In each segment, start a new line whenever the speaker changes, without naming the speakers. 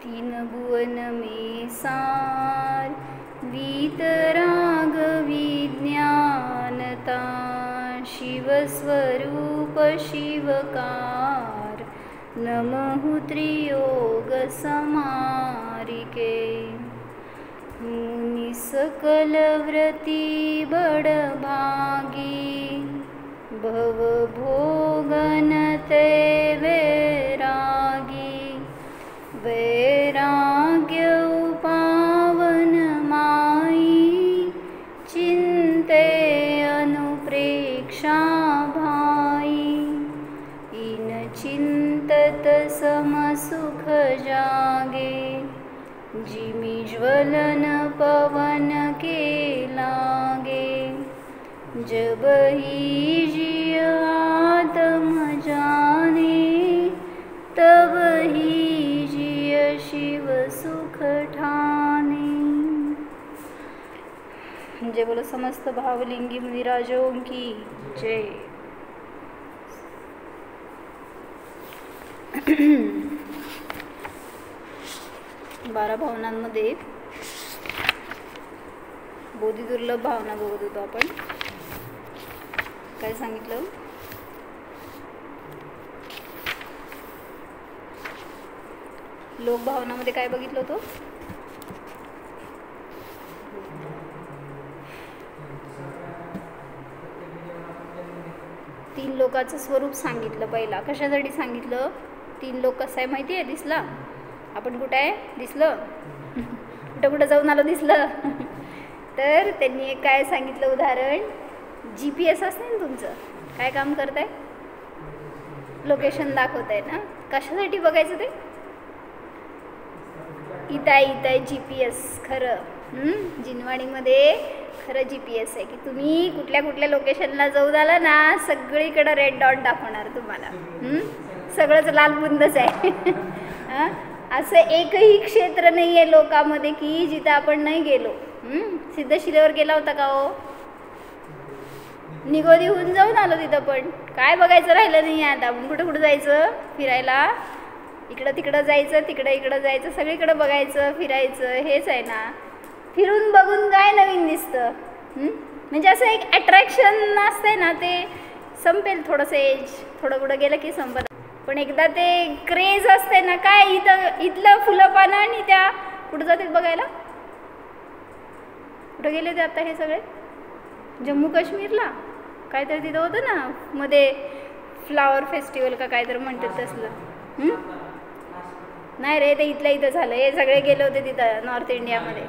तीन भुवन में सार वीतराग विज्ञानता शिवस्वरूप शिवकार नमः त्रियोग समारिके मुनि सकल व्रती बड़भागी भव भोगन ते वैरागी वैराग्य उपावन माई चिंते अनुप्रेक्षा भाई इन चिंतत समसुख जागे जिमि ज्वलन पवन के लागे जब ही जिय आत्म जाने तब ही जिय शिव सुख ठाने। जय बोलो समस्त भावलिंगी मुनिराजों की जय। 12 भावनांमध्ये बोधिदुर्लभ भावना बघत होतो आपण. काय सांगितलं? लोकभावनामध्ये काय बघितलं होतं? तीन लोकाचं स्वरूप सांगितलं. पहिला कशासाठी सांगितलं? 3 लोक कसं आहे माहिती आहे? दिसला? आपण कुठं आहे? दिसलं? कुठं कुठं जाऊन आलो? दिसलं? तर त्यांनी एक काय सांगितलं उदाहरण, GPS असते ना तुमचं, काय काम करत आहे? लोकेशन दाखवत आहे ना. कशासाठी बघायचं ते? इथं आहे GPS. खरं जिनवाडीमध्ये खरं GPS आहे की तुम्ही कुठल्या कुठल्या लोकेशनला जाऊन आला ना, सगळीकडं रेड डॉट दाखवणार तुम्हाला. सगळंच लाल बुंदच आहे. असं एकही क्षेत्र नाही आहे लोकामध्ये की जिथं आपण नाही गेलो. सिद्धशिलेवर गेला होता का हो? निगोदी होऊन जाऊन आलो तिथं. पण काय बघायचं राहिलं नाही आता. आपण कुठं कुठं जायचं फिरायला? इकडं तिकडं जायचं, तिकडं इकडं जायचं, सगळीकडं बघायचं फिरायचं. हेच आहे ना. फिरून बघून काय नवीन दिसतं? म्हणजे असं एक अट्रॅक्शन असते ना, ते संपेल थोडंसं एज, थोडं कुठं गेलं की संपत. पण एकदा ते क्रेज असते ना, काय इथलं फुलं पानं आणि त्या कुठं जातात बघायला? कुठं गेले ते आता हे सगळे? जम्मू काश्मीरला काहीतरी तिथं होतं ना मध्ये, फ्लावर फेस्टिवल का काहीतरी म्हणतात तसलं. नाही रे, ते इथल्या इथं झालं. हे सगळे गेले होते तिथं नॉर्थ इंडियामध्ये.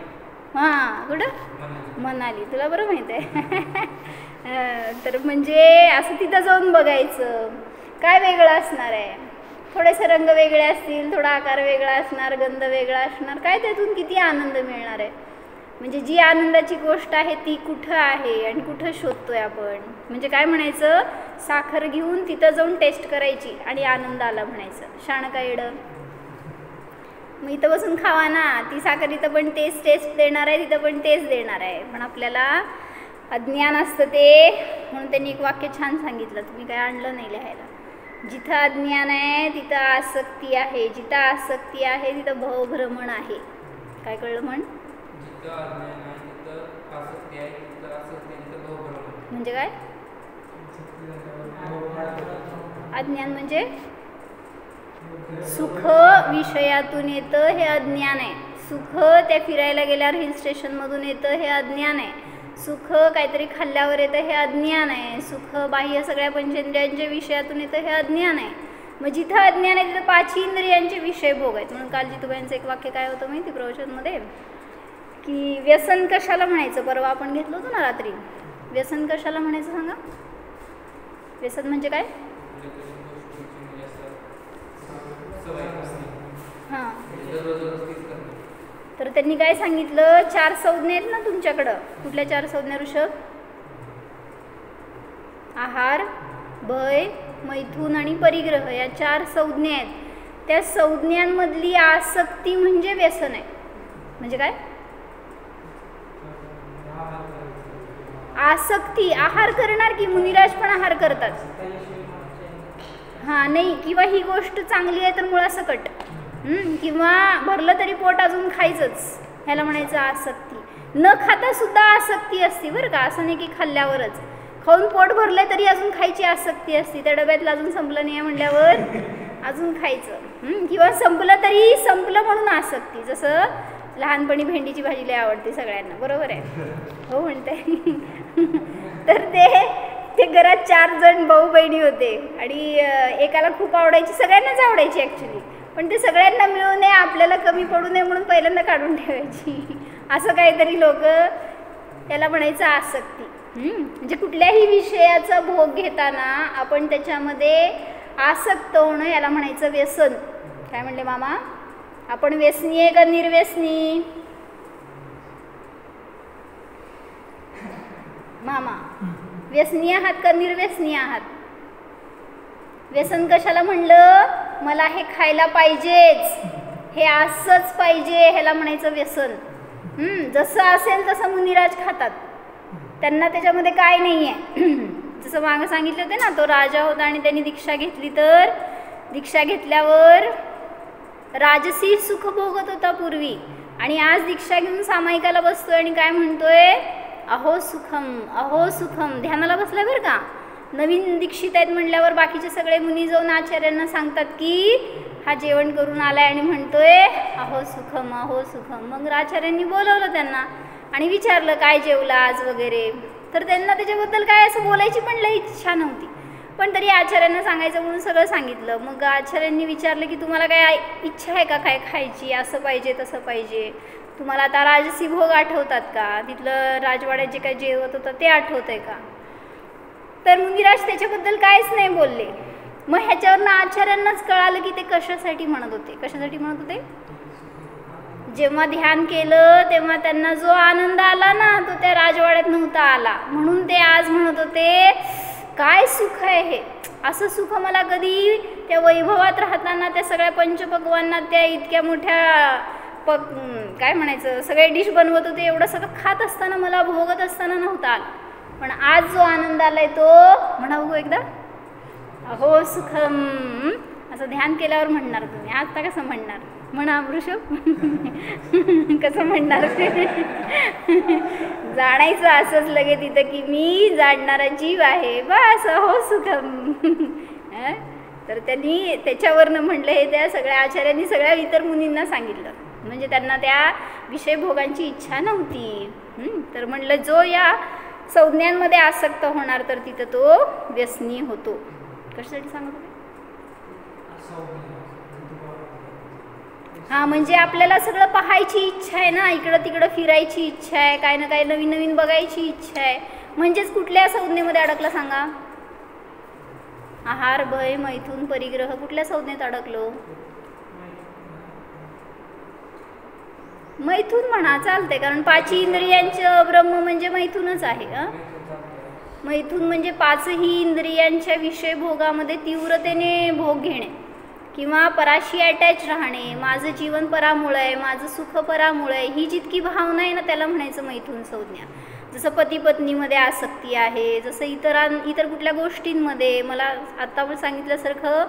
हां, कुठं? मनाली. तुला बरं माहीत आहे. तर म्हणजे असं तिथं जाऊन बघायचं. काय वेगळं असणार आहे? थोडेसे रंग वेगळे असतील, थोडा आकार वेगळा असणार, गंध वेगळा असणार. काय त्यातून किती आनंद मिळणार आहे? म्हणजे जी आनंदाची गोष्ट आहे ती कुठं आहे आणि कुठं शोधतोय आपण? म्हणजे काय म्हणायचं, साखर घेऊन तिथं जाऊन टेस्ट करायची आणि आनंद आला म्हणायचं. शाणं काय एवढं? मग इथं बसून खावा ना. ती साखर इथं पण तेच टेस्ट देणार आहे, तिथं पण तेच देणार आहे. पण आपल्याला अज्ञान असतं ते. म्हणून त्यांनी एक वाक्य छान सांगितलं, तुम्ही काय आणलं नाही लिहायला. जिथं अज्ञान आहे तिथं आसक्ती आहे, जिथं आसक्ती आहे तिथं भवभ्रमण आहे. काय कळलं म्हण? म्हणजे काय? अज्ञान म्हणजे सुख विषयातून येतं हे अज्ञान आहे. सुख त्या फिरायला गेल्यावर हिल स्टेशनमधून येतं हे अज्ञान आहे. सुख काहीतरी खाल्ल्यावर येतं हे अज्ञान आहे. सुख बाह्य सगळ्या पंचेंद्रियांच्या विषयातून येतं हे अज्ञान आहे. मग जिथं अज्ञान आहे तिथं 5 इंद्रियांचे विषय भोग आहेत. म्हणून काल जितूबाईंचं एक वाक्य काय होतं माहिती प्रवचनमध्ये, की व्यसन कशाला म्हणायचं? परवा आपण घेतलं होतं ना रात्री. व्यसन कशाला म्हणायचं सांगा? व्यसन म्हणजे काय? हां, तर त्यांनी काय सांगितलं, 4 संज्ञा आहेत ना तुमच्याकडं. कुठल्या 4 संज्ञा ऋषभ? आहार, भय, मैथून आणि परिग्रह या 4 संज्ञा आहेत. त्या संज्ञांमधली आसक्ती म्हणजे व्यसन आहे. म्हणजे काय? आसक्ती. आहार करणार की मुनिराज पण आहार करतात. हां, नाही, किंवा ही गोष्ट चांगली आहे तर मुळासकट. किंवा भरलं तरी पोट अजून खायचंच, ह्याला म्हणायचं आसक्ती. न खाता सुद्धा आसक्ती असते बरं का, असं नाही की खाल्ल्यावरच. खाऊन पोट भरलं तरी अजून खायची आसक्ती असते. त्या डब्यातलं अजून संपलं नाही म्हणल्यावर अजून खायचं. किंवा संपलं तरी संपलं म्हणून आसक्ती. जसं लहानपणी भेंडीची भाजी लय आवडते सगळ्यांना, बरोबर आहे, हो म्हणते. तर ते घरात 4 जण भाऊ बहिणी होते आणि एकाला खूप आवडायची, सगळ्यांनाच आवडायची ॲक्च्युली, पण ते सगळ्यांना मिळू नये, आपल्याला कमी पडू नये म्हणून पहिल्यांदा काढून ठेवायची. असं काहीतरी लोक त्याला म्हणायचं आसक्ती. म्हणजे कुठल्याही विषयाचा भोग घेताना आपण त्याच्यामध्ये आसक्त होणं, याला म्हणायचं व्यसन. काय म्हणले मामा, आपण व्यसनी आहे का निर्व्यसनी? मामा, व्यसनी आहात का निर्व्यसनी आहात? व्यसन कशाला म्हणलं? मला हे खायला पाहिजेच, हे असंच पाहिजे, ह्याला म्हणायचं व्यसन. जसं असेल तसं मुनिराज खातात, त्यांना त्याच्यामध्ये काय नाही आहे. जसं मागं सांगितलं होते ना, तो राजा होता आणि त्यांनी दीक्षा घेतली, तर दीक्षा घेतल्यावर राजसी सुख भोगत होता पूर्वी, आणि आज दीक्षा घेऊन सामायिकाला बसतोय आणि काय म्हणतोय? अहो सुखम, अहो सुखम. ध्यानाला बसलाय बरं का. नवीन दीक्षित आहेत म्हणल्यावर बाकीचे सगळे मुनी जाऊन आचार्यांना सांगतात की हा जेवण करून आलाय आणि म्हणतोय अहो सुखम, अहो सुखम. मग आचार्यांनी बोलवलं त्यांना आणि विचारलं काय जेवला आज वगैरे. तर त्यांना त्याच्याबद्दल काय असं बोलायची पण लई इच्छा नव्हती, पण तरी आचार्यांना सांगायचं म्हणून सगळं सांगितलं. मग आचार्यांनी विचारलं की तुम्हाला काय इच्छा आहे का काय खायची, असं पाहिजे तसं पाहिजे? तुम्हाला आता राजसी भोग आठवतात का? तिथलं राजवाड्यात जे काय जेवत होतं ते आठवत आहे का? तर मुनिराज त्याच्याबद्दल काहीच नाही बोलले. मग ह्याच्यावरनं आचार्यांनाच कळालं की ते कशासाठी म्हणत होते. कशासाठी म्हणत होते? जेव्हा ध्यान केलं तेव्हा त्यांना जो आनंद आला ना, तो त्या राजवाड्यात नव्हता आला. म्हणून ते आज म्हणत होते काय सुख आहे हे, असं सुख मला कधी त्या वैभवात राहताना त्या सगळ्या पंचपक्वांना त्या इतक्या मोठ्या काय म्हणायचं सगळे डिश बनवत होते, एवढं सगळं खात असताना मला भोगत असताना नव्हता आला. पण आज जो आनंद आलाय तो म्हणा बघू एकदा, अहो सुखम. असं ध्यान केल्यावर म्हणणार तुम्ही. आता कसं म्हणणार? म्हणा वृषभ. कसं म्हणणार? जाणायचं असंच लगे तिथं की मी जाणणारा जीव आहे, बस अहो सुखम. तर त्यांनी त्याच्यावरनं म्हटलं हे त्या सगळ्या आचार्यांनी सगळ्या इतर मुनींना सांगितलं, म्हणजे त्यांना त्या विषय भोगांची इच्छा नव्हती. तर म्हणलं जो या संज्ञांमध्ये आसक्त होणार तर तिथं तो व्यसनी होतो. कशासाठी सांगत होते? हां, म्हणजे आपल्याला सगळं पाहायची इच्छा आहे ना, इकडं तिकडं फिरायची इच्छा आहे, काय ना काय नवीन नवीन बघायची इच्छा आहे. म्हणजेच कुठल्या संज्ञेमध्ये अडकला सांगा? आहार, भय, मैथून, परिग्रह. कुठल्या संज्ञेत अडकलो? मैथून म्हणा चालते, कारण 5 इंद्रियांचं ब्रह्म म्हणजे मैथूनच आहे. मैथून म्हणजे 5ही इंद्रियांच्या विषय भोगामध्ये तीव्रतेने भोग घेणे किंवा पराशी अटॅच राहणे. माझं जीवन परामुळे आहे, माझं सुख परामुळे आहे, ही जितकी भावना आहे ना त्याला म्हणायचं मैथून संज्ञा. जसं पती पत्नीमध्ये आसक्ती आहे, जसं इतर कुठल्या गोष्टींमध्ये मला आत्ता पण सांगितल्यासारखं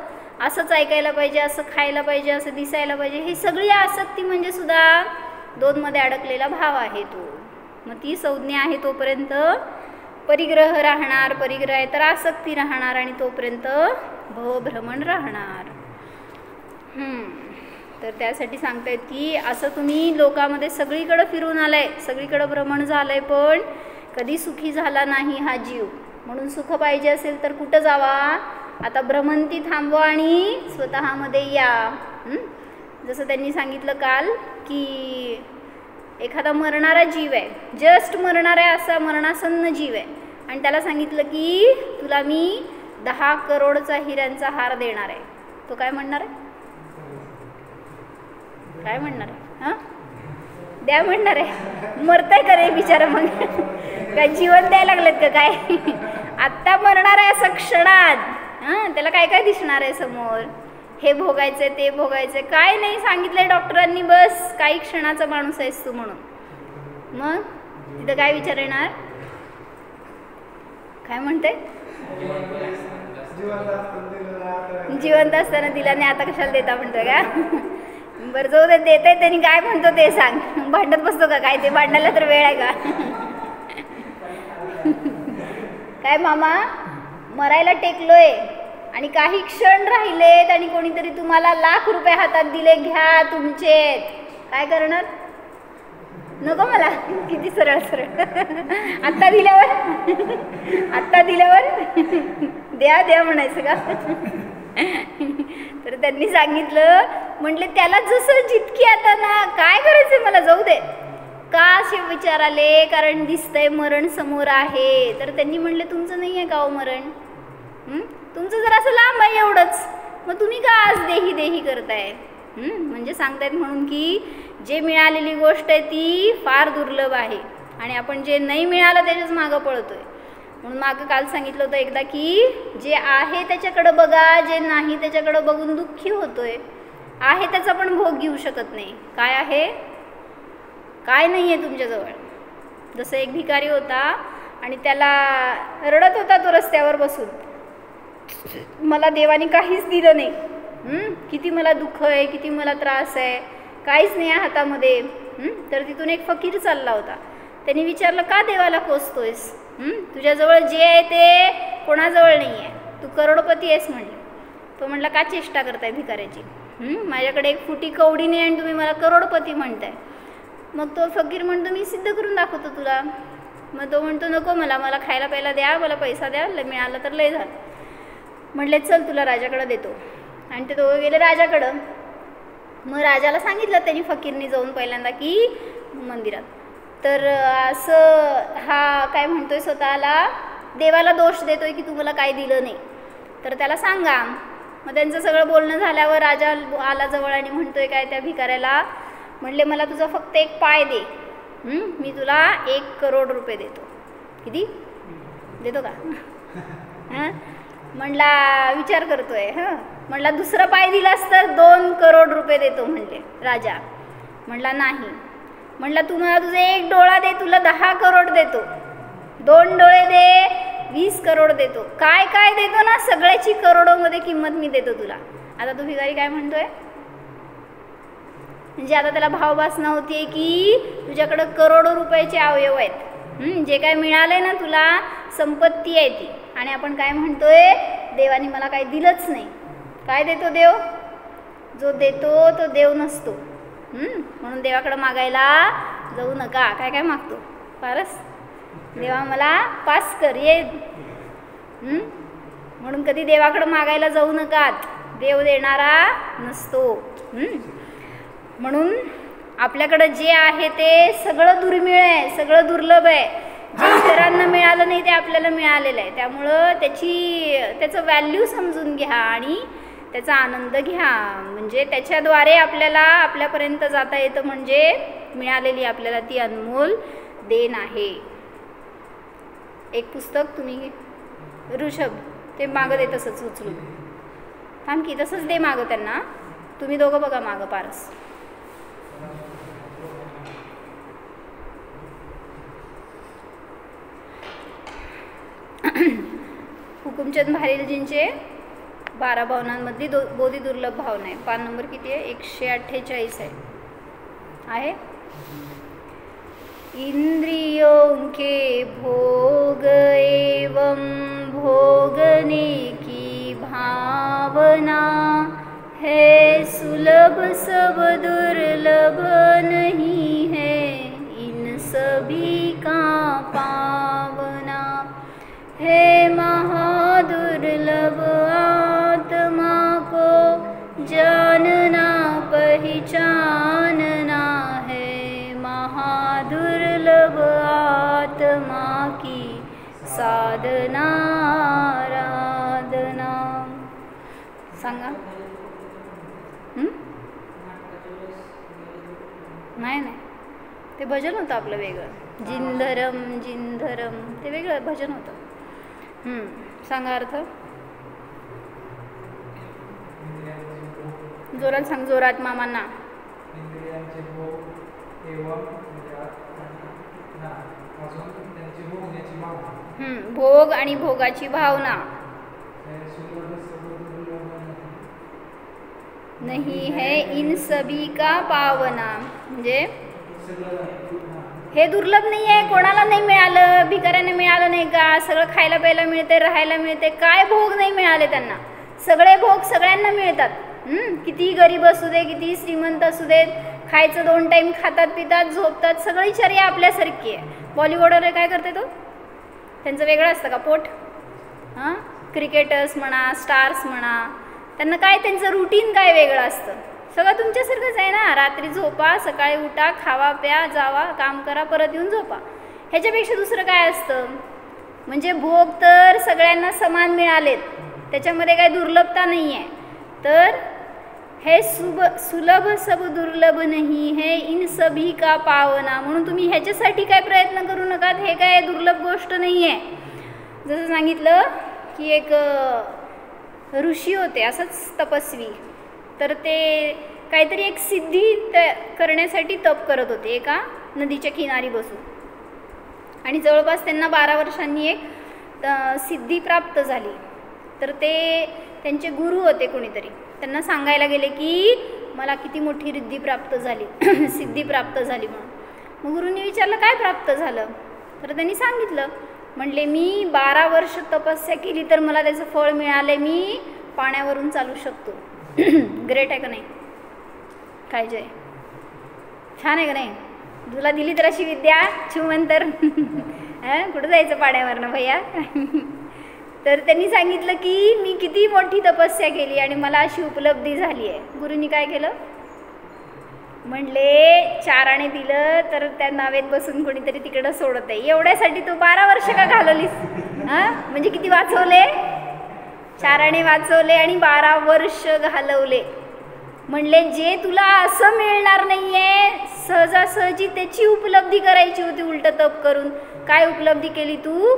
असंच ऐकायला पाहिजे, असं खायला पाहिजे, असं दिसायला पाहिजे, ही सगळी आसक्ती म्हणजे सुद्धा 2 मध्ये अडकलेला भाव आहे तो. मग ती संज्ञा आहे तोपर्यंत परिग्रह राहणार, परिग्रह आहे तर आसक्ती राहणार, आणि तोपर्यंत भ्रमण राहणार. तर त्यासाठी सांगतायत की असं तुम्ही लोकामध्ये सगळीकडं फिरून आलाय, सगळीकडं भ्रमण झालंय, पण कधी सुखी झाला नाही हा जीव. म्हणून सुख पाहिजे असेल तर कुठं जावा? आता भ्रमंती थांबवा आणि स्वतःमध्ये या. जसं त्यांनी सांगितलं काल की एखादा मरणारा जीव आहे, जस्ट मरणारा असा मरणासन्न जीव आहे, आणि त्याला सांगितलं की तुला मी 10 करोडचा हिऱ्यांचा हार देणार आहे. तो काय म्हणणार आहे? काय म्हणणार आहे? हां, द्या म्हणणार आहे. मरताय का रे बिचारा? मग काय जीवन द्यायला लागलेत का काय? आत्ता मरणार आहे असं क्षणात. त्याला काय काय दिसणार आहे समोर? हे भोगायचंय, ते भोगायचंय, काय नाही सांगितलंय डॉक्टरांनी, बस काही क्षणाचा माणूस आहेस तू म्हणून. मग तिथं काय विचार येणार? काय म्हणते? जिवंत असताना दिला नाही, आता कशाला देता म्हणतोय का? बरं जाऊ दे, देत आहे त्यांनी काय म्हणतो ते सांग. भांडत बसतो का काय? ते भांडायला तर वेळ आहे का? काय मामा मरायला टेकलोय आणि काही क्षण राहिलेत आणि कोणीतरी तुम्हाला लाख रुपये हातात दिले, घ्या तुमचे, काय करणार? नको मला. किती सरळ सरळ. आत्ता दिल्यावर द्या द्या म्हणायचं का? तर त्यांनी सांगितलं, म्हटले त्याला जसं जितकी आता ना काय करायचं मला, जाऊ दे. का असे विचार आले? कारण दिसतंय मरण समोर आहे. तर त्यांनी म्हणले तुमचं नाही आहे का हो मरण? तुमचं जर असं लांब आहे एवढंच, मग तुम्ही का आज देही देही करताय? म्हणजे सांगतायत म्हणून की जे मिळालेली गोष्ट आहे ती फार दुर्लभ आहे आणि आपण जे नाही मिळालं त्याच्याच मागं पळतोय. म्हणून मागं काल सांगितलं होतं एकदा की जे आहे त्याच्याकडं बघा, जे नाही त्याच्याकडं बघून दुःखी होतोय. आहे त्याचा पण भोग घेऊ शकत नाही. काय आहे? काय नाही आहे तुमच्याजवळ. जसं एक भिकारी होता आणि त्याला रडत होता तो रस्त्यावर बसून, मला देवाने काहीच दिलं नाही, किती मला दुःख आहे, किती मला त्रास आहे, काहीच नाही आहे हातामध्ये. तर तिथून एक फकीर चालला होता. त्यांनी विचारलं, का देवाला कोसतोयस? तुझ्याजवळ जे आहे ते कोणाजवळ नाही आहे, तू करोडपती आहेस म्हणले. तो म्हणला, का चेष्टा करताय भिकाऱ्याची? माझ्याकडे एक फुटी कवडी नाही आणि तुम्ही मला करोडपती म्हणताय. मग तो फकीर म्हणतो, मी सिद्ध करून दाखवतो तुला. मग तो म्हणतो, नको, मला खायला प्यायला द्या, मला पैसा द्या, मिळालं तर लय झालं. म्हटले, चल तुला राजाकडं देतो. आणि ते दोघं गेले राजाकडं. मग राजाला सांगितलं त्यांनी फकीरनी जाऊन पहिल्यांदा की मंदिरात. तर असं हा काय म्हणतोय, स्वतःला देवाला दोष देतोय की तू मला काय दिलं नाही, तर त्याला सांगा. मग त्यांचं सगळं बोलणं झाल्यावर राजा आला जवळ आणि म्हणतोय काय त्या भिकाऱ्याला, म्हणले मला तुझा फक्त एक पाय दे, मी तुला 1 करोड रुपये देतो. किती देतो का? म्हणला विचार करतोय. म्हणला दुसरा पाय दिलास तर 2 करोड रुपये देतो म्हणले राजा. म्हणला नाही. म्हणला तू मला तुझा 1 डोळा दे, तुला 10 करोड देतो. 2 डोळे दे, 20 करोड देतो. काय काय देतो ना, सगळ्याची करोडोमध्ये किंमत मी देतो तुला. आता तो भिकारी काय म्हणतोय, म्हणजे आता त्याला भावभासना होतीये की तुझ्याकडं करोडो रुपयाचे अवयव आहेत, जे काय मिळालंय ना तुला, संपत्ती आहे ती. आणि आपण काय म्हणतोय, देवाने मला काही दिलंच नाही. काय देतो देव? जो देतो तो देव नसतो. म्हणून देवाकडं मागायला जाऊ नका. काय काय मागतो? फारच देवा मला पास कर ये. म्हणून कधी देवाकडं मागायला जाऊ नकात. देव देणारा नसतो. म्हणून आपल्याकडं जे आहे ते सगळं दुर्मिळ आहे, सगळं दुर्लभ आहे. जे इतरांना मिळालं नाही ते आपल्याला मिळालेलं आहे. त्यामुळं त्याचं व्हॅल्यू समजून घ्या आणि त्याचा आनंद घ्या. म्हणजे त्याच्याद्वारे आपल्याला आपल्यापर्यंत जाता येतं. म्हणजे मिळालेली आपल्याला ती अनमोल देण आहे. एक पुस्तक तुम्ही ऋषभ ते मागं दे, तसंच उचलून थांब की, तसंच दे मागं त्यांना. तुम्ही दोघं बघा मागं पारस. हुकुमचंद भारेलजींचे 12 भावनांमधली बोधी दुर्लभ भावना आहे. पान नंबर किती आहे? 148 आहे. इंद्रियों के भोग एवं भोगने की भावना है सुलभ सब दुर्लभ नहीं है इन सभी का पावना है महादुर्लभ आत्मा को जानना पहचानना है महादुर्लभ आत्मा की साधना आराधना. सांगा. नाही ते भजन होतं आपलं वेगळं. जिंधरम जिंधरम ते वेगळं भजन होतं. सांगा अर्थ. जोरात सांग, जोरात मामांना. भोग आणि भोगाची भावना नहीं है इन सभी का पावना. म्हणजे हे दुर्लभ नाही आहे, कोणाला नाही मिळालं, भिकाऱ्यांना मिळालं नाही का, सगळं खायला प्यायला मिळते, राहायला मिळते, काय भोग नाही मिळाले त्यांना, सगळे भोग सगळ्यांना मिळतात. कितीही गरीब असू दे, कितीही श्रीमंत असू देत, खायचं 2 टाईम खातात, पितात, झोपतात, सगळी चर्या आपल्यासारखी आहे. बॉलिवूडवर काय करते तो, त्यांचं वेगळं असतं का पोट? हां, क्रिकेटर्स म्हणा, स्टार्स म्हणा, त्यांना काय त्यांचं रुटीन काय वेगळं असतं. सगळं तुमच्यासारखंच आहे ना, रात्री झोपा, सकाळी उठा, खावा प्या, जावा, काम करा, परत येऊन झोपा, ह्याच्यापेक्षा दुसरं काय असतं? म्हणजे भोग तर सगळ्यांना समान मिळालेत, त्याच्यामध्ये काही दुर्लभता नाही आहे. तर हे सुलभ सब दुर्लभ नाही है इन सभी का पावना. म्हणून तुम्ही ह्याच्यासाठी काय प्रयत्न करू नका, हे काय दुर्लभ गोष्ट नाही आहे. जसं सांगितलं की एक ऋषी होते, असंच तपस्वी, तर ते काहीतरी एक सिद्धी करण्यासाठी तप करत होते एका नदीच्या किनारी बसून, आणि जवळपास त्यांना 12 वर्षांनी एक सिद्धी प्राप्त झाली. तर ते त्यांचे गुरु होते कोणीतरी, त्यांना सांगायला गेले की मला किती मोठी रिद्धी प्राप्त झाली सिद्धी प्राप्त झाली म्हणून. मग गुरूंनी विचारलं काय प्राप्त झालं, तर त्यांनी सांगितलं, म्हणले मी 12 वर्ष तपस्या केली तर मला त्याचं फळ मिळाले, मी पाण्यावरून चालू शकतो. ग्रेट आहे का नाही? काय जय, छान आहे का नाही? तुला दिली तर अशी विद्या शिवमंतर कुठं जायचं पाण्यावरनं भैया. तर त्यांनी सांगितलं की मी किती मोठी तपस्या केली आणि मला अशी उपलब्धी झाली आहे. गुरूंनी काय केलं, म्हणले 4 आणे दिलं तर त्या नावेत बसून कोणीतरी तिकडं सोडत आहे, एवढ्यासाठी तू 12 वर्ष का घालवलीस? हां, म्हणजे किती वाचवले? 4 आणे वाचवले आणि 12 वर्ष घालवले. म्हणले जे तुला असं मिळणार नाही आहे, सहजासहजी त्याची उपलब्धी करायची होती उलट तप करून. काय उपलब्धी केली तू?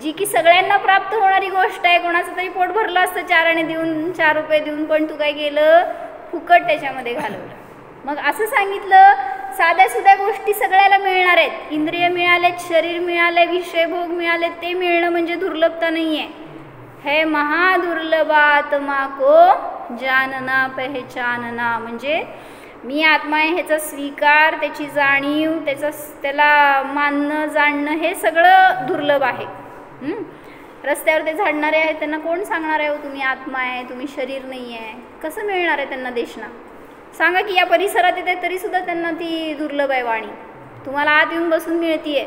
जी की सगळ्यांना प्राप्त होणारी गोष्ट आहे. कोणाचं तरी पोट भरलं असतं 4 आणे देऊन, 4 रुपये देऊन, पण तू काय केलं, फुकट त्याच्यामध्ये घालवलं. मग असं सांगितलं, साध्या सुध्या गोष्टी सगळ्याला मिळणार आहेत, इंद्रिय मिळालेत, शरीर मिळाले, विषय भोग मिळाले, ते मिळणं म्हणजे दुर्लभता नाही आहे. है महादुर्लभात्मा को जानना पहचानना. म्हणजे मी आत्मा आहे ह्याचा स्वीकार, त्याची जाणीव, त्याला मानणं, जाणणं, हे सगळं दुर्लभ आहे. रस्त्यावर ते झाडणारे आहेत त्यांना कोण सांगणार आहे तुम्ही आत्मा आहे, तुम्ही शरीर नाही आहे? कसं मिळणार आहे त्यांना देशना? सांगा की या परिसरात येते तरीसुद्धा त्यांना ती दुर्लभ आहे वाणी. तुम्हाला आत येऊन बसून मिळतीये,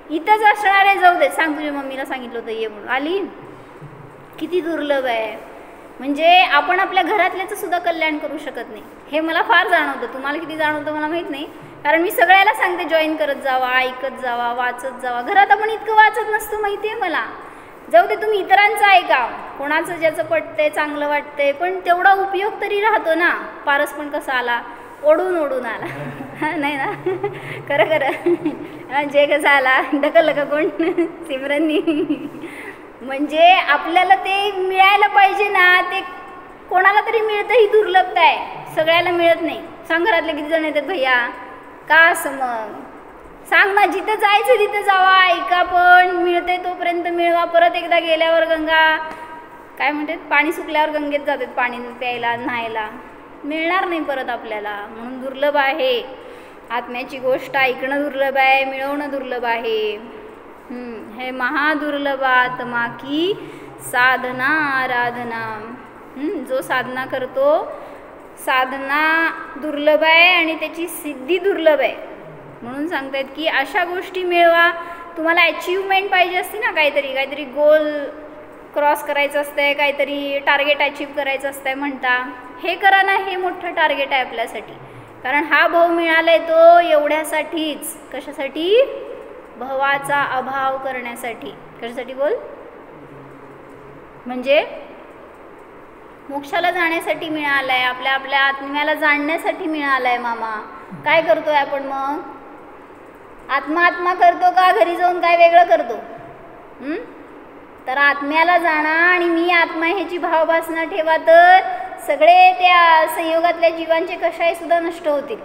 इथंच असणार आहे, जाऊ दे, सांग तुझ्या मम्मीला सांगितलं होतं ये म्हणून, आली. किती दुर्लभ आहे. म्हणजे आपण आपल्या घरातल्याचं सुद्धा कल्याण करू शकत नाही, हे मला फार जाणवतं. तुम्हाला किती जाणवतं मला माहीत नाही, कारण मी सगळ्याला सांगते जॉईन करत जावा, ऐकत जावा, वाचत जावा. घरात आपण इतकं वाचत नसतो माहिती आहे मला. जाऊ दे, तुम्ही इतरांचं ऐका, कोणाचं ज्याचं पटतंय, चांगलं वाटतंय, पण तेवढा उपयोग तरी राहतो ना. पारस पण कसा आला, ओढून ओढून आला नाही ना, खरं खरं जे कसं आला, ढकललं का कोण? सिमरननी. म्हणजे आपल्याला ते मिळायला पाहिजे ना, ते कोणाला तरी मिळतं, ही दुर्लभता आहे, सगळ्याला मिळत नाही. सांग घरातले किती जण येतात भैया, का असं मग सांग ना, जिथं जायचं तिथं जावा, ऐका, पण मिळते तोपर्यंत मिळवा. परत एकदा गेल्यावर गंगा काय म्हणतात, पाणी सुकल्यावर गंगेत जातात पाणी प्यायला, न्हायला, मिळणार नाही परत आपल्याला. म्हणून दुर्लभ आहे आत्म्याची गोष्ट, ऐकणं दुर्लभ आहे, मिळवणं दुर्लभ आहे. हे महादुर्लभात्मा की साधना आराधना. जो साधना करतो, साधना दुर्लभ आहे आणि त्याची सिद्धी दुर्लभ आहे. म्हणून सांगतायत की अशा गोष्टी मिळवा. तुम्हाला अचीवमेंट पाहिजे असते ना, काहीतरी गोल क्रॉस करायचं असतंय, काहीतरी टार्गेट अचीव करायचं असतंय म्हणता, हे करा ना, हे मोठं टार्गेट आहे आपल्यासाठी. कारण हा भाव मिळालाय तो एवढ्यासाठीच. कशासाठी? भवाचा अभाव करण्यासाठी. कशासाठी बोल? म्हणजे मोक्षाला जाण्यासाठी मिळालाय, आपल्या आत्म्याला जाणण्यासाठी मिळालाय मामा. काय करतोय आपण मग? आत्मा करतो का घरी जाऊन काय वेगळं करतो? तर आत्म्याला जाणा आणि मी आत्मा ह्याची भावभासना ठेवा, तर सगळे त्या संयोगातल्या जीवांचे कशाही सुद्धा नष्ट होतील.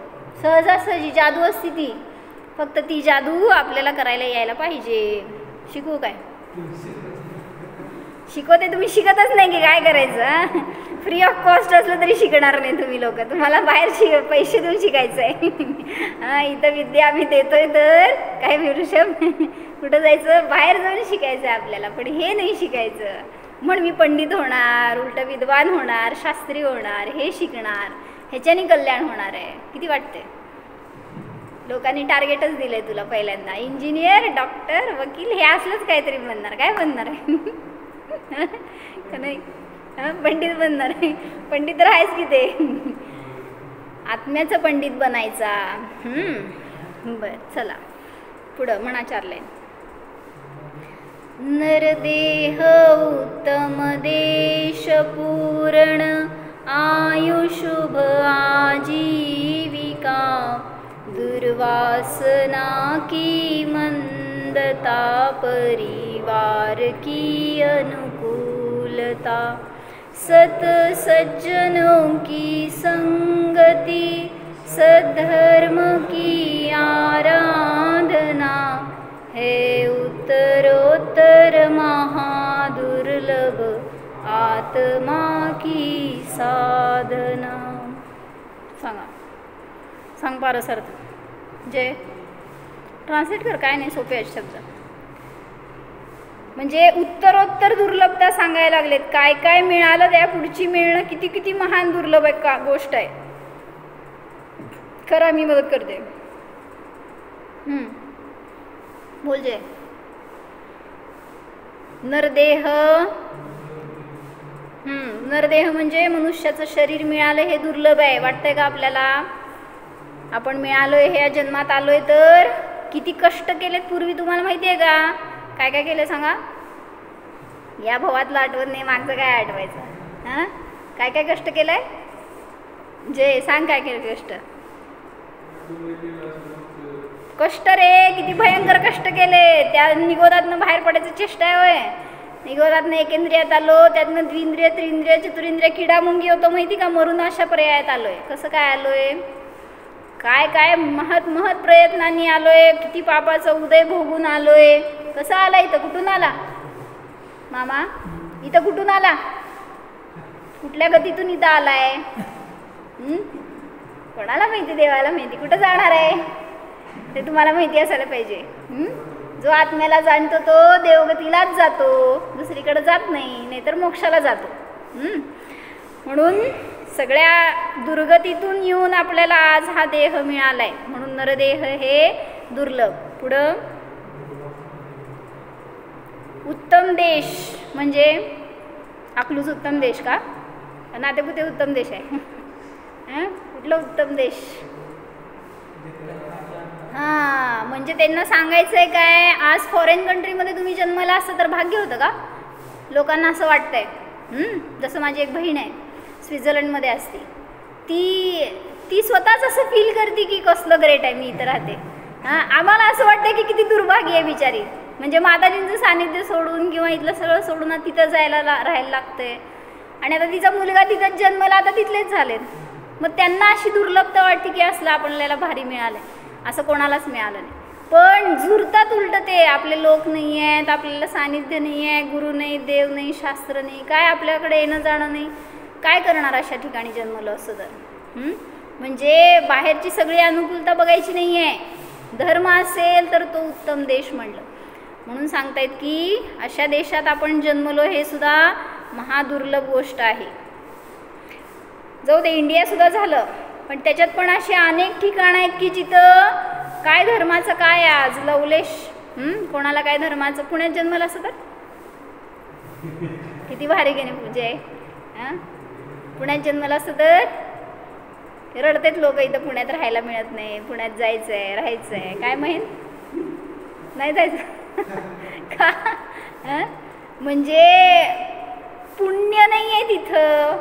सहजासहजी जादू असते ती, फक्त ती जादू आपल्याला करायला यायला पाहिजे. शिकवू काय? शिकवते, तुम्ही शिकतच नाही की काय करायचं. फ्री ऑफ कॉस्ट असलं तरी शिकणार नाही तुम्ही लोक. तुम्हाला बाहेर पैसे देऊन शिकायचं आहे. हां, इथं विद्या आम्ही देतोय तर काय विरुषभ कुठं जायचं, बाहेर जाऊन शिकायचं आहे आपल्याला. पण हे नाही शिकायचं. म्हणून मी पंडित होणार, उलट विद्वान होणार, शास्त्री होणार, हे शिकणार, ह्याच्याने कल्याण होणार आहे. किती वाटते? लोकांनी टार्गेटच दिलंय तुला पहिल्यांदा, इंजिनियर, डॉक्टर, वकील, हे असलंच काहीतरी बनणार. काय बनणार आहे? का नाही? हां, पंडित बनणार आहे. पंडित तर आहेच की ते. आत्म्याचं पंडित बनायचा. बरं, चला पुढं म्हणा 4 लाईन. नरदेह उत्तम देश पूर्ण आयुषुभ आजीविका दुर्वासना की मंदता परिवार की अनुकूलता सत सज्जनों की संगति सद्धर्म की आराधना है उत्तरोत्तर महादुर्लभ आत्मा की साधना. सांगा, सांग पारस अर्थ. जे ट्रान्सलेट कर, काय नाही, सोपे आहेत शब्द. म्हणजे उत्तरोत्तर दुर्लभता सांगायला लागलेत. काय काय मिळालं त्या पुढची मिळणं किती किती महान दुर्लभ आहे का गोष्ट आहे. खरं मी मदत करते. बोल जे. नरदेह. नरदेह म्हणजे मनुष्याचं शरीर मिळालं हे दुर्लभ आहे. वाटतंय का आपल्याला? आपण मिळालोय, ह्या जन्मात आलोय तर किती कष्ट केलेत पूर्वी तुम्हाला माहिती आहे का? काय काय केलं सांगा. या भवातलं आठवत नाही, मागचं काय आठवायचं? हां, काय काय कष्ट केलंय? जे सांग, काय केलं कष्ट? कष्ट रे, किती भयंकर कष्ट केले. त्या निगोदातनं बाहेर पडायचं चेष्टा आहे होय. निगोदातनं एकेंद्रियात आलो, त्यातनं द्विंद्रिय, त्रिंद्रिय, चतुरिंद्रिय, किडा मुंगी होतो माहिती का? मरून अशा पर्यायात आलोय. कसं काय आलोय? काय काय महत महत प्रयत्नांनी आलोय. किती पापाचं उदय भोगून आलोय. कसं आला? इथं कुठून आला मामा? इथं कुठून आला? कुठल्या गतीतून इथं आलाय? कोणाला माहिती? देवाला माहिती. कुठं जाणार आहे ते तुम्हाला माहिती असायला पाहिजे. जो आत्म्याला जाणतो तो देवगतीलाच जातो, दुसरीकडे जात नाही, नाहीतर मोक्षाला जातो. म्हणून सगळ्या दुर्गतीतून येऊन आपल्याला आज हा देह मिळालाय. म्हणून नरदेह हे दुर्लभ. पुढं उत्तम देश म्हणजे अकलूज उत्तम देश का? नातेपुते उत्तम देश आहे. कुठलं उत्तम देश? हां, म्हणजे त्यांना सांगायचं आहे काय, आज फॉरेन कंट्रीमध्ये तुम्ही जन्माला असतं तर भाग्य होतं का? लोकांना असं वाटतंय. जसं माझी एक बहीण आहे, स्वित्झर्लंडमध्ये असते. ती स्वतःच असं फील करते की कसलं ग्रेट आहे, मी इथं राहते. हां, आम्हाला असं वाटतं की किती दुर्भाग्य आहे बिचारी. म्हणजे माताजींचं सानिध्य सोडून किंवा इथलं सगळं सोडून तिथं जायला राहायला लागतंय. आणि आता तिचा मुलगा तिथंच जन्मला, आता तिथलेच झालेत. मग त्यांना अशी दुर्लभता वाटते की असलं आपल्याला भारी मिळालं. असं कोणालाच मिळालं नाही. पण झुरतात उलट ते. आपले लोक नाही आहेत, आपल्याला सानिध्य नाही आहे, गुरु नाही, देव नाही, शास्त्र नाही, काय आपल्याकडे येणं जाणं नाही. काय करणार अशा ठिकाणी जन्मलं असं तर? म्हणजे बाहेरची सगळी अनुकूलता बघायची नाही आहे. धर्म असेल तर तो उत्तम देश म्हणलं. म्हणून सांगतायत की अशा देशात आपण जन्मलो हे सुद्धा महादुर्लभ गोष्ट आहे. जाऊ दे, इंडियासुद्धा झालं, पण त्याच्यात पण असे अनेक ठिकाणं आहेत की जिथं काय धर्माचं काय आज लवलेश. कोणाला काय धर्माचं? पुण्यात जन्मलं असं तर किती भारी गेले पूजा आहे. हां, पुण्यात जन्मलं असतं तर रडतेत लोक, इथं पुण्यात राहायला मिळत नाही, पुण्यात जायचं आहे, राहायचं आहे. काय माहीत नाही जायचं का? म्हणजे पुण्य नाही आहे तिथं.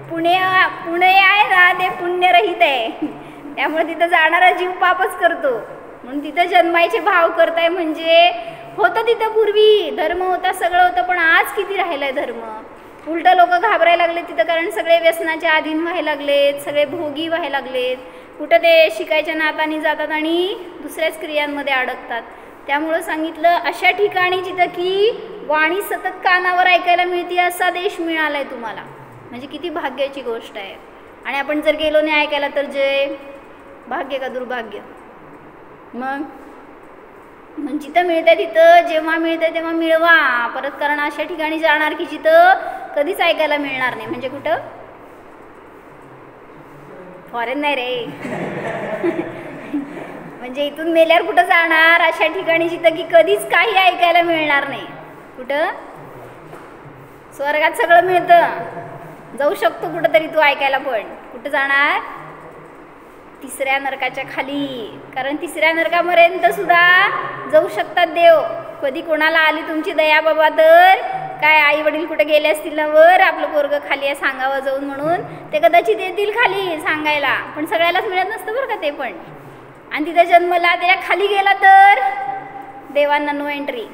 पुणे आहे ना, ते पुण्यरहित आहे. त्यामुळे तिथं जाणारा जीव पापच करतो. म्हणून तिथं जन्मायचे भाव करताय. म्हणजे होतं तिथं पूर्वी धर्म होता, सगळं होतं, पण आज किती राहिलाय धर्म. उलट लोक घाबरायला लागले तिथं, कारण सगळे व्यसनाच्या अधीन व्हायला लागलेत, सगळे भोगी व्हायला लागलेत. कुठं ते शिकायच्या नातानी जातात आणि दुसऱ्याच क्रियांमध्ये अडकतात. त्यामुळं सांगितलं अशा ठिकाणी जिथं की वाणी सतत कानावर ऐकायला मिळते असा देश मिळालाय तुम्हाला. म्हणजे किती भाग्याची गोष्ट आहे. आणि आपण जर गेलो नाही ऐकायला तर जय भाग्य का दुर्भाग्य. मग जिथं मिळतंय तिथं जेव्हा मिळतंय तेव्हा मिळवा परत, कारण अशा ठिकाणी जाणार की जिथं कधीच ऐकायला मिळणार नाही. म्हणजे कुठं? फॉरेन नाही रे. म्हणजे इथून मेल्यावर कुठं जाणार? अशा ठिकाणी जिथं की कधीच काही ऐकायला मिळणार नाही. कुठं? स्वर्गात सगळं मिळतं, जाऊ शकतो कुठं तरी तू ऐकायला, पण कुठं जाणार? तिसऱ्या नरकाच्या खाली. कारण तिसऱ्या नरकापर्यंत सुद्धा जाऊ शकतात देव. कधी कोणाला आली तुमची दया बाबा तर काय आई वडील कुठे गेले असतील ना वर, आपलं पोरगं खाली आहे सांगावं जाऊन म्हणून, ते कदाचित येतील खाली सांगायला, पण सगळ्यालाच मिळत नसतं बरं का ते पण. आणि तिथं जन्मला त्याच्या खाली गेला तर देवांना नो एंट्री.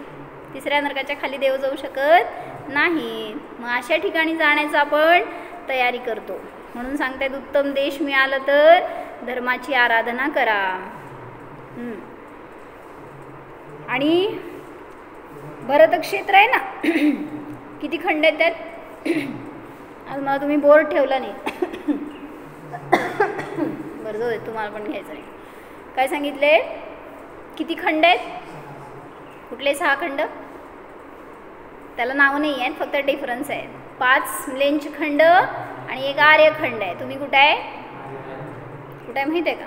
तिसऱ्या नरकाच्या खाली देव जाऊ शकत नाही. मग अशा ठिकाणी जाण्याचं आपण तयारी करतो. म्हणून सांगतायत उत्तम देश मिळालं तर धर्माची आराधना करा. आणि भरतक्षेत्र आहे ना, किती खंड आहेत त्यात? आज मला तुम्ही बोर्ड ठेवला नाही. बरं जाऊ दे, तुम्हाला पण घ्यायचं नाही. काय सांगितले? किती खंड आहेत? कुठले 6 खंड? त्याला नाव नाही आहे, फक्त डिफरन्स आहे. 5 म्लेंछ खंड आणि 1 आर्यखंड आहे. तुम्ही कुठं आहे? कुठं आहे माहीत आहे का?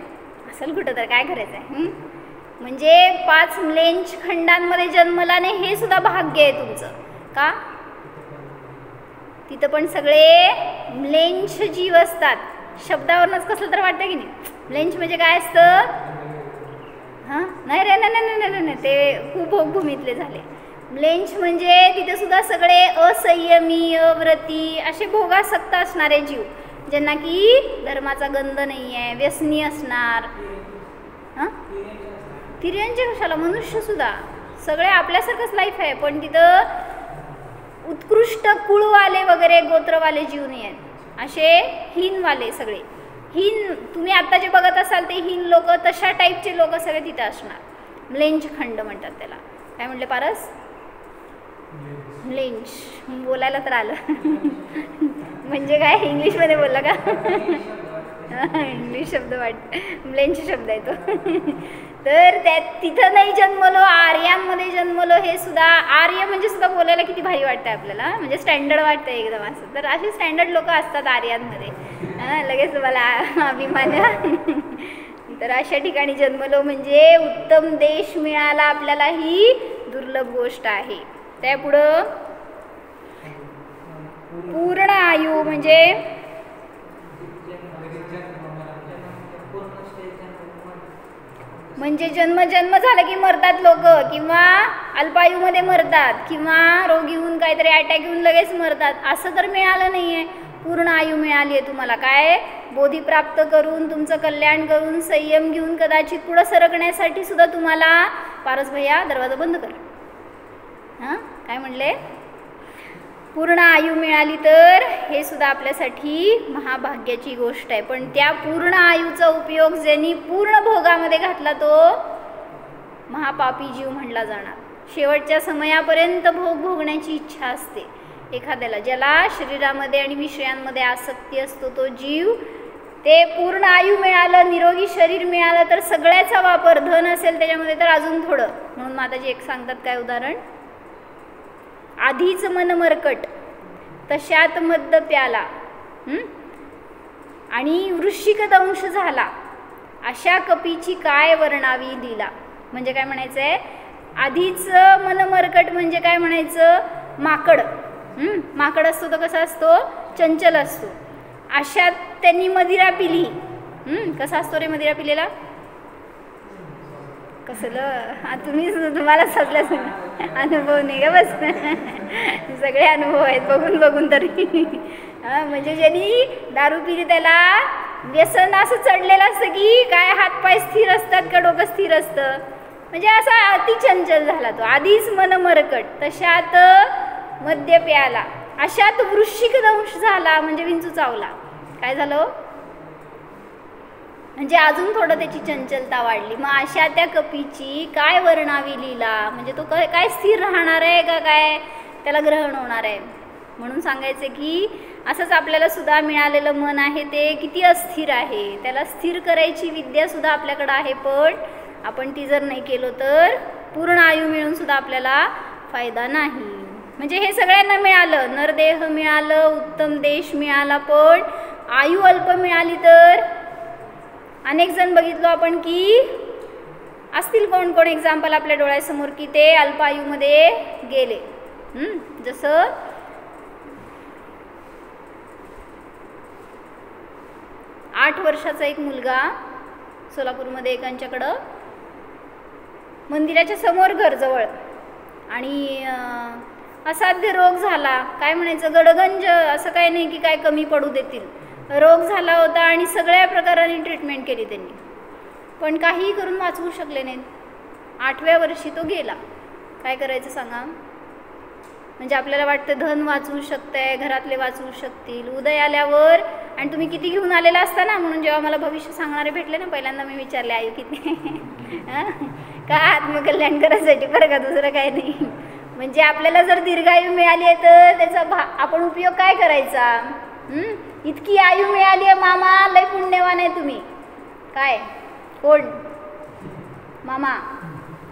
असेल कुठं तर काय करायचं आहे? म्हणजे 5 म्लेंछ खंडांमध्ये जन्मला नाही हे सुद्धा भाग्य आहे तुमचं. का? तिथं पण सगळे म्लेंछ जीव असतात. शब्दावरूनच कसलं तर वाटतं की नाही? म्लेंछ म्हणजे काय असतं? हां नाही रे, नाही, ते खूप भोगभूमीतले झाले. म्लेंछ म्हणजे तिथे सुद्धा सगळे असंयमी, अव्रती, असे भोगासक्त असणारे जीव, ज्यांना की धर्माचा गंध नाही आहे, व्यसनी असणार. हां तिर्यंचे कशाला, मनुष्य सुद्धा सगळे आपल्यासारखंच लाईफ आहे, पण तिथं उत्कृष्ट कुळवाले वगैरे गोत्रवाले जीव नाही आहेत. असे हीनवाले सगळे हीन, तुम्ही आत्ता जे बघत असाल ते हीन लोक, तशा टाईपचे लोक सगळे तिथे असणार. म्लेंछ खंड म्हणतात त्याला. काय म्हटले पारस? म्लेंछ बोलायला तर आलं. म्हणजे काय इंग्लिशमध्ये बोलला का? इंग्लिश शब्द म्लेंछ शब्द आहे तो. तर त्यात तिथं नाही जन्मलो, आर्यांमध्ये जन्मलो. हे सुद्धा आर्य म्हणजे सुद्धा बोलायला किती भारी वाटतं आपल्याला, म्हणजे स्टँडर्ड वाटतं एकदम असं. तर असे स्टँडर्ड लोक असतात आर्यांमध्ये. लगेच तुम्हाला अभिमान. तर अशा ठिकाणी जन्मलो म्हणजे उत्तम देश मिळाला आपल्याला, ही दुर्लभ गोष्ट आहे. त्यापुढं पूर्ण आयु म्हणजे जन्म झाला की मरतात लोक, किंवा अल्पायुमध्ये मरतात, किंवा रोग येऊन काहीतरी अटॅक येऊन लगेच मरतात. असं तर मिळालं नाही आहे. पूर्ण आयु मिळाली आहे तुम्हाला. काय? बोधी प्राप्त करून, तुमचं कल्याण करून, संयम घेऊन कदाचित पुढं सरकण्यासाठी सुद्धा तुम्हाला. पारस भैया दरवाजा बंद कर. हां काय म्हणले? पूर्ण आयु मिळाली तर हे सुद्धा आपल्यासाठी महाभाग्याची गोष्ट आहे. पण त्या पूर्ण आयुचा उपयोग ज्यांनी पूर्ण भोगामध्ये घातला तो महापापी जीव म्हणला जाणार. शेवटच्या समयापर्यंत भोग भोगण्याची इच्छा असते एखाद्याला, ज्याला शरीरामध्ये आणि विषयांमध्ये आसक्ती असतो तो जीव. ते पूर्ण आयु मिळालं, निरोगी शरीर मिळालं तर सगळ्याचा वापर, धन असेल त्याच्यामध्ये तर अजून थोडं. म्हणून माताजी एक सांगतात काय उदाहरण? आधीच मन मरकट तशात मद्य प्याला, आणि वृश्चिक दंश झाला, अशा कपीची काय वर्णावी लीला. म्हणजे काय म्हणायचं आहे? आधीच मन मरकट म्हणजे काय म्हणायचं? माकड. माकड असतो तो कसा असतो? चंचल असतो. अशात त्यांनी मदिरा पिली. कसा असतो रे मदिरा पिलेला? कसलं? तुम्हाला सगळं अनुभव नाही का? बस सगळे अनुभव आहेत बघून तरी. म्हणजे ज्यांनी दारू पिली त्याला व्यसन असं चढलेलं असतं की काय हातपाय स्थिर असतात का डोकं स्थिर असतं. म्हणजे असा अतिचंचल झाला तो. आधीच मन मरकट तशात मद्य प्याला, अशात वृश्चिक दंश झाला म्हणजे विंचू चावला. काय झालं? म्हणजे अजून थोडं त्याची चंचलता वाढली. मग अशा त्या कपीची काय वर्णावी लीला. म्हणजे तो काय स्थिर राहणार आहे का काय त्याला ग्रहण होणार आहे. म्हणून सांगायचं की असंच आपल्याला सुद्धा मिळालेलं मन आहे ते किती अस्थिर आहे, त्याला स्थिर करायची विद्यासुद्धा आपल्याकडं आहे, पण आपण ती जर नाही केलो तर पूर्ण आयु मिळून सुद्धा आपल्याला फायदा नाही. म्हणजे हे सगळ्यांना मिळालं, नरदेह मिळालं, उत्तम देश मिळाला, पण आयु अल्प मिळाली तर अनेक जण बघितलो आपण की असतील कोण कोण एक्झाम्पल आपल्या डोळ्यासमोर की ते अल्प आयुमध्ये गेले. जसं 8 वर्षाचा एक मुलगा सोलापूरमध्ये एकांच्याकडं मंदिराच्या समोर घरजवळ, आणि असाध्य रोग झाला, काय म्हणायचं गडगंज, असं काय नाही की काय कमी पडू देतील, रोग झाला होता आणि सगळ्या प्रकाराने ट्रीटमेंट केली त्यांनी, पण काहीही करून वाचवू शकले नाहीत. 8व्या वर्षी तो गेला. काय करायचं सांगा? म्हणजे आपल्याला वाटतं धन वाचवू शकतंय, घरातले वाचवू शकतील, उदय आल्यावर, आणि तुम्ही किती घेऊन आलेला असता ना, म्हणून जेव्हा मला भविष्य सांगणारे भेटले ना, पहिल्यांदा मी विचारले आयु किती का आत्मकल्याण करायसाठी, बरं का, दुसरं काय नाही. म्हणजे आपल्याला जर दीर्घायू मिळाली आहे तर त्याचा आपण उपयोग काय करायचा? इतकी आयु मिळाली आहे मामा, लय पुण्यवान आहे तुम्ही. काय कोण मामा,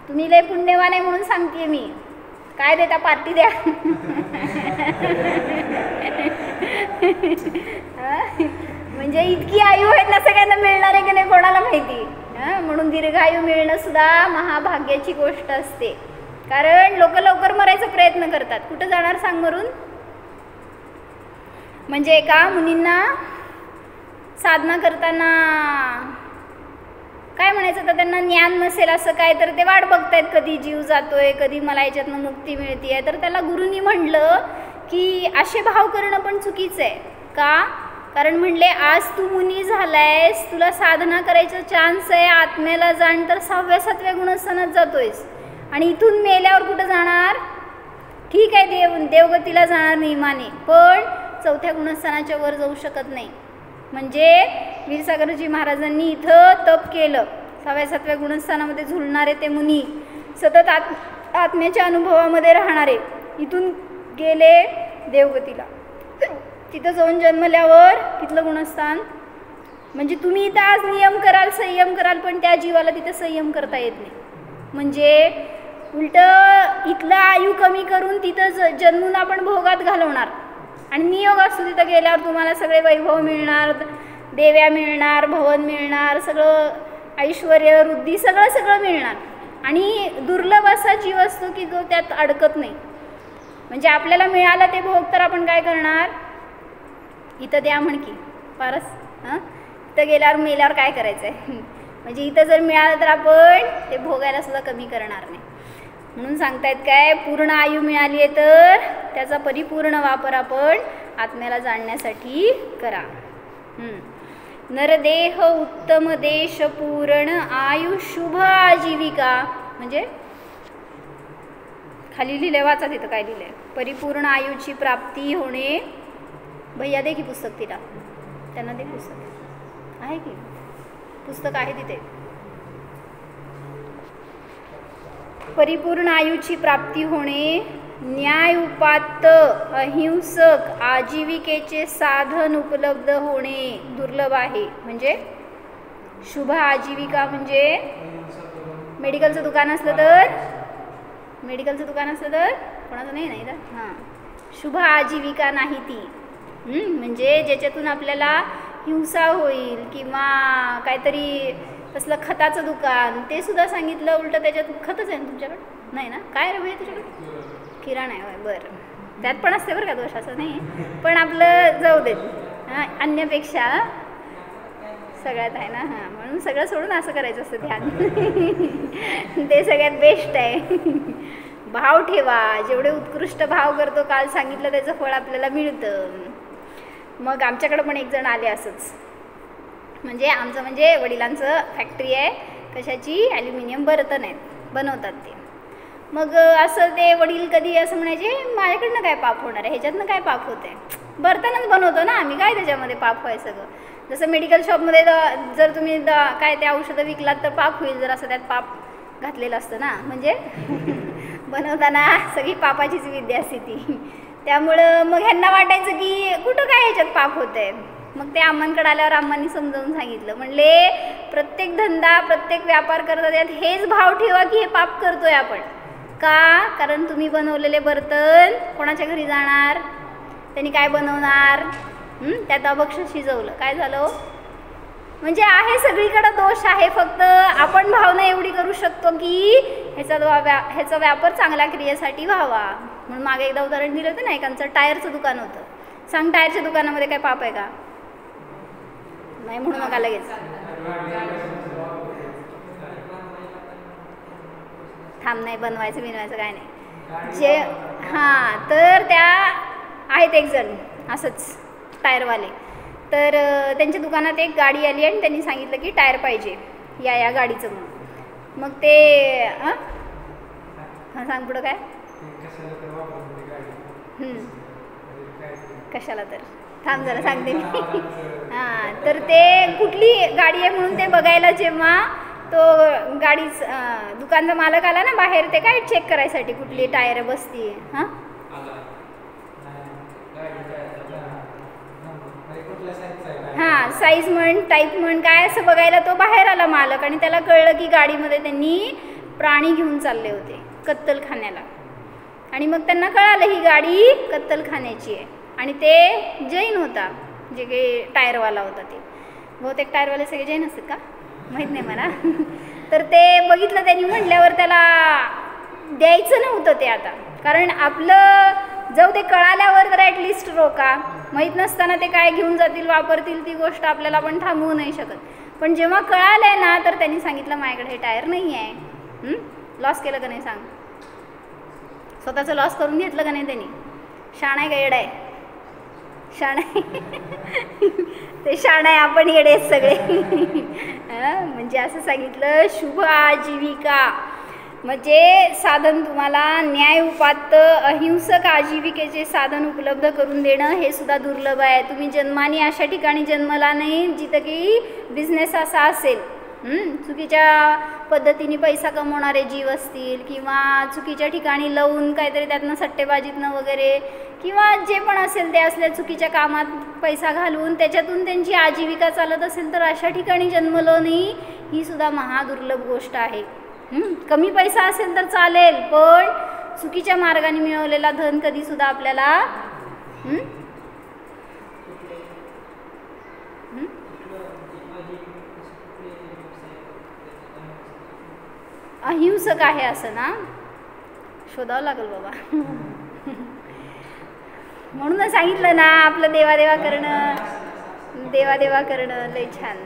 तुम्ही लय पुण्यवान आहे म्हणून सांगते मी. काय देता? पार्टी द्या. म्हणजे इतकी आयु आहेत ना, सगळ्यांना मिळणार आहे की नाही कोणाला माहिती. म्हणून दीर्घायू मिळणं सुद्धा महाभाग्याची गोष्ट असते, कारण लोक लवकर मरायचा प्रयत्न करतात. कुठं जाणार सांग मरून? म्हणजे एका मुनींना साधना करताना काय म्हणायचं तर त्यांना ज्ञान नसेल असं काय, तर ते वाट बघतायत कधी जीव जातोय, कधी मला याच्यातनं मुक्ती मिळते. तर त्याला गुरुनी म्हणलं की असे भाव करणं पण चुकीचं आहे. का? कारण म्हणले आज तू मुनी झालायस, तुला साधना करायचं चान्स आहे, आत्म्याला जाण, तर 6व्या 7व्या गुणस्थानात जातोयस, आणि इथून मेल्यावर कुठं जाणार? ठीक आहे, देवगतीला जाणार नियमाने, पण 4थ्या गुणस्थानाच्या वर जाऊ शकत नाही. म्हणजे वीरसागरजी महाराजांनी इथं तप केलं, 6व्या 7व्या गुणस्थानामध्ये झुलणारे ते मुनी, सतत आत्म्याच्या अनुभवामध्ये राहणारे, इथून गेले देवगतीला. तिथं जाऊन जन्मल्यावर तिथलं गुणस्थान, म्हणजे तुम्ही इथं आज नियम कराल, संयम कराल, पण त्या जीवाला तिथं संयम करता येत नाही. म्हणजे उलट इथलं आयु कमी करून तिथं जन्मून आपण भोगात घालवणार, आणि नियोग असतो तिथं गेल्यावर तुम्हाला सगळे वैभव मिळणार, देव्या मिळणार, भवन मिळणार, सगळं ऐश्वर, वृद्धी, सगळं सगळं मिळणार, आणि दुर्लभ असा जीव असतो की जो त्यात अडकत नाही. म्हणजे आपल्याला मिळालं ते भोग, तर आपण काय करणार? इथं द्या म्हण की फारच, इथं गेल्यावर मेल्यावर काय करायचं आहे? म्हणजे इथं जर मिळालं तर आपण ते भोगायला सुद्धा कमी करणार नाही. म्हणून सांगतायत काय, पूर्ण आयु मिळाली आहे तर त्याचा परिपूर्ण वापर आपण आत्म्याला जाणण्यासाठी करा. नरदेह उत्तम देश पूर्ण आयु शुभ आजीविका, म्हणजे खाली लिहिले, वाचा तिथं काय लिहिलंय, परिपूर्ण आयुची प्राप्ती होणे. भैया दे की पुस्तक तिला, त्यांना दे पुस्तक, आहे की पुस्तक आहे तिथे. परिपूर्ण आयुची प्राप्ती होणे, न्याय उपात्त अहिंसक आजीविकेचे साधन उपलब्ध होणे दुर्लभ आहे. म्हणजे शुभ आजीविका म्हणजे मेडिकलचं दुकान असलं तर, मेडिकलचं दुकान असलं तर कोणाचं नाही नाही तर हां, शुभ आजीविका नाही ती. म्हणजे ज्याच्यातून आपल्याला हिंसा होईल, किंवा काहीतरी कसलं खताचं दुकान, ते सुद्धा सांगितलं. उलटं त्याच्यात खतच आहे ना तुमच्याकडं? नाही ना? काय रे भैया तुझ्याकडं? किराणा आहे होय, बरं, त्यात पण असते बरं का, दोष असं नाही, पण आपलं जाऊ देत, अन्यपेक्षा सगळ्यात आहे ना. म्हणून सगळं सोडून असं करायचं असतं ध्यान. ते सगळ्यात बेस्ट आहे. भाव ठेवा, जेवढे उत्कृष्ट भाव करतो, काल सांगितलं त्याचं फळ आपल्याला मिळतं. मग आमच्याकडं पण एक जण आले असंच, म्हणजे आमचं म्हणजे वडिलांचं फॅक्टरी आहे कशाची, ॲल्युमिनियम बर्तन आहेत, बनवतात ते. मग असं ते वडील कधी असं म्हणायचे, माझ्याकडनं काय पाप होणार आहे, ह्याच्यातनं काय पाप होतं आहे, बर्तनच बनवतो ना आम्ही, काय त्याच्यामध्ये पाप व्हाय सगळं. जसं मेडिकल शॉपमध्ये जर तुम्ही काय ते औषधं विकलात तर पाप होईल, जर असं त्यात पाप घातलेलं असतं ना. म्हणजे बनवताना सगळी पापाचीच विद्या असते ती. त्यामुळं मग ह्यांना वाटायचं की कुठं काय ह्याच्यात पाप होतं आहे. मग ते अम्मांकडे आल्यावर अम्मांनी समजावून सांगितलं, म्हणले प्रत्येक धंदा प्रत्येक व्यापार करतात त्यात हेच भाव ठेवा की हे पाप करतोय आपण. का? कारण तुम्ही बनवलेले बर्तन कोणाच्या घरी जाणार, त्यांनी काय बनवणार, त्यात अभक्ष शिजवलं, काय झालं. म्हणजे आहे सगळीकडे दोष आहे, फक्त आपण भावना एवढी करू शकतो की ह्याचा व्यापार चांगल्या क्रियेसाठी व्हावा. म्हणून मागे एकदा उदाहरण दिलं होतं ना, एकांचं टायरचं दुकान होतं. सांग, टायरच्या दुकानामध्ये काय पाप आहे का? नाही म्हणू नका लगेच. थांब, नाही बनवायचं बिनवायचं काय नाही. जे हां, तर त्या आहेत एक जण असंच टायरवाले. तर त्यांच्या दुकानात एक गाडी आली आणि त्यांनी सांगितलं की टायर पाहिजे या गाडीचं म्हणून. मग ते हां सांग पुढं काय. कशाला तर थांब जरा सांगते मी. हां, तर ते कुठली गाडी आहे म्हणून ते बघायला जेव्हा तो गाडीच दुकानचा मालक आला ना बाहेर, ते काय चेक करायसाठी कुठली टायर बसती. हां हां, साईज म्हण टाईप म्हण काय असं बघायला तो बाहेर आला मालक, आणि त्याला कळलं की गाडीमध्ये त्यांनी प्राणी घेऊन चालले होते कत्तलखान्याला. आणि मग त्यांना कळालं ही गाडी कत्तलखान्याची आहे. आणि ते जैन होता, जे काही टायरवाला होता ते. बहुतेक टायरवाले सगळे जैन असतात का माहीत नाही मला. तर ते बघितलं त्यांनी, म्हटल्यावर त्याला द्यायचं नव्हतं ते आता, कारण आपलं जाऊ ते कळाल्यावर तर ॲटलिस्ट रोका. माहीत नसताना ते काय घेऊन जातील वापरतील ती गोष्ट आपल्याला पण थांबवू नाही शकत. पण जेव्हा कळालं आहे ना, तर त्यांनी सांगितलं माझ्याकडे हे टायर नाही आहे. लॉस केलं का नाही सांग, स्वतःचं लॉस करून घेतलं का नाही त्यांनी. शाण आहे का येडा आहे? शाण आहे ते शाण आहे, आपण येडे आहेत सगळे. म्हणजे असं सांगितलं शुभ आजीविका म्हणजे साधन, तुम्हाला न्याय उपात्त अहिंसक आजीविकेचे साधन उपलब्ध करून देणं हे सुद्धा दुर्लभ आहे. तुम्ही जन्माने अशा ठिकाणी जन्मला नाही जिथं की बिझनेस असा असेल, चुकीच्या पद्धतीने पैसा कमवणारे जीव असतील, किंवा चुकीच्या ठिकाणी लावून काहीतरी त्यातनं सट्टेबाजीतनं वगैरे, किंवा जे पण असेल ते असल्या चुकीच्या कामात पैसा घालवून त्याच्यातून त्यांची आजीविका चालत असेल, तर अशा ठिकाणी जन्मलो नाही ही सुद्धा महादुर्लभ गोष्ट आहे. कमी पैसा असेल तर चालेल, पण चुकीच्या मार्गाने मिळवलेला धन कधीसुद्धा आपल्याला अहिंसक आहे असं ना, शोधावं लागेल बाबा. म्हणूनच सांगितलं ना, आपलं देवादेवा करणं लय छान.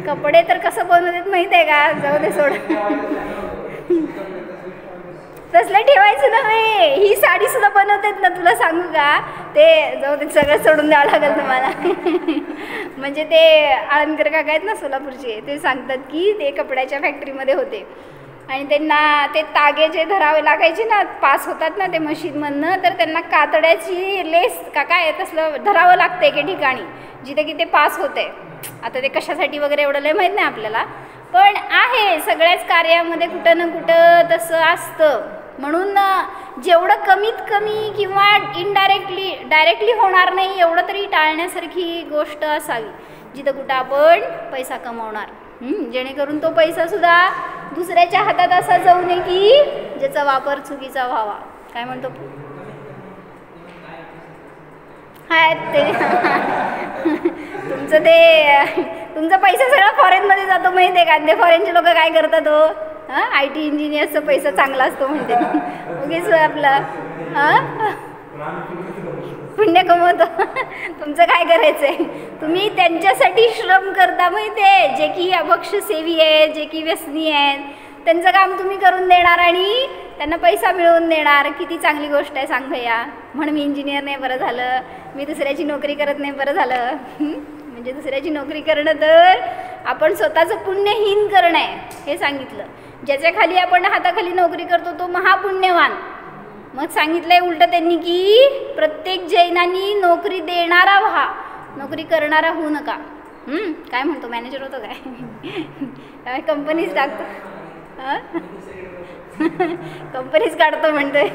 कपडे तर कसं बनवतात माहित आहे का? जाऊ दे सोड, तसलं ठेवायचं नव्हे. ही साडी सुद्धा बनवतात ना, तुला सांगू का? ते जाऊ दे, सगळं सोडून द्यावं लागेल तुम्हाला. म्हणजे ते आळंदकर काका आहेत ना सोलापूरचे, ते सांगतात की ते कपड्याच्या फॅक्टरीमध्ये होते आणि त्यांना ते तागे जे धरावे लागायचे ना, पास होतात ना ते मशीनमधनं, तर त्यांना कातड्याची लेस का काय तसलं धरावं लागतं एके ठिकाणी जिथे की ते पास होते. आता ते कशासाठी वगैरे एवढं लय माहीत नाही आपल्याला, पण आहे सगळ्याच कार्यामध्ये कुठं ना कुठं तसं असतं. म्हणून जेवढं कमीत कमी किंवा डायरेक्टली होणार नाही एवढं तरी टाळण्यासारखी गोष्ट असावी जिथं कुठं आपण पैसा कमवणार, जेणेकरून तो पैसासुद्धा दुसऱ्याच्या हातात असा जाऊ नये की ज्याचा वापर चुकीचा व्हावा. काय म्हणतो हाय ते तुमचा पैसा सगळा फॉरेनमध्ये जातो माहिती आहे का? ते फॉरेनचे लोक काय करतात हो, IT इंजिनियरचा पैसा चांगला असतो म्हणते, उगीच आपला पुण्य कमवतो. तुमचं काय करायचं आहे, तुम्ही त्यांच्यासाठी श्रम करता माहिती आहे, जे की अभक्षसेवी आहेत, जे की व्यसनी आहेत, त्यांचं काम तुम्ही करून देणार आणि त्यांना पैसा मिळवून देणार. किती चांगली गोष्ट आहे सांग भैया. म्हणून मी इंजिनियर नाही बरं झालं, मी दुसऱ्याची नोकरी करत नाही बरं झालं. म्हणजे दुसऱ्याची नोकरी करणं तर आपण स्वतःचं पुण्यहीन करणं आहे हे सांगितलं. ज्याच्या खाली आपण हाताखाली नोकरी करतो तो महापुण्यवान. मग सांगितलंय उलटं त्यांनी की प्रत्येक जैनांनी नोकरी देणारा व्हा, नोकरी करणारा होऊ नका. काय म्हणतो मॅनेजर होतो काय कंपनीच टाकतो. कंपनीच काढतो म्हणतोय.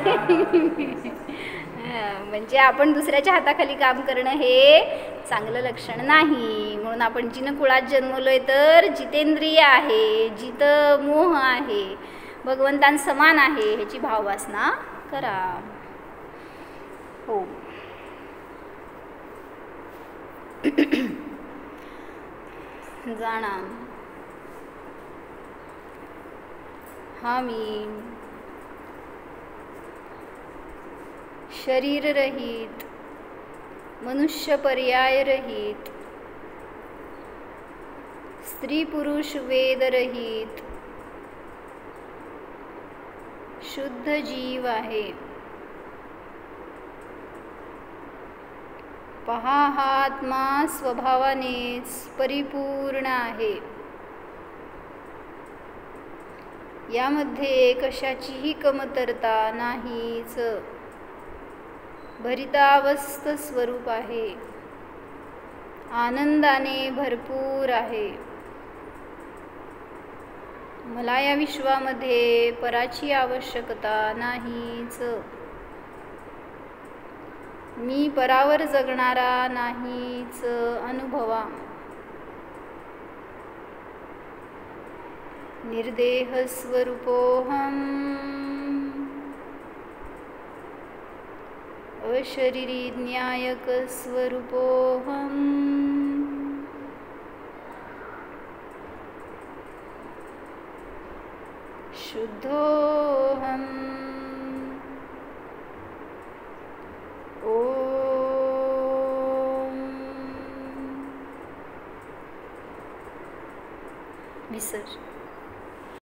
म्हणजे आपण दुसऱ्याच्या हाताखाली काम करणं हे चांगलं लक्षण नाही. म्हणून आपण जिनं कुळात जन्मलोय तर जितेंद्रिय आहे, जित मोह आहे, भगवंतां समान आहे ह्याची भाववासना करा. हो. जाणा हा मी शरीर रहित, मनुष्य पर्याय रहित, स्त्री पुरुष वेद रहित शुद्ध जीव आहे. पहा हा आत्मा स्वभावानेच परिपूर्ण आहे. यामध्ये कशाचीही कमतरता नाहीच. भरितावस्थ स्वरूप आहे, आनंदाने भरपूर आहे. मला या विश्वामध्ये पराची आवश्यकता नाहीच. मी परावर जगणारा नाहीच अनुभवा. निर्देह स्वरूपोऽहम्, अशरीरी ज्ञायक स्वरूपोऽहम्, शुद्धोऽहम्. ओम. विसर्जन.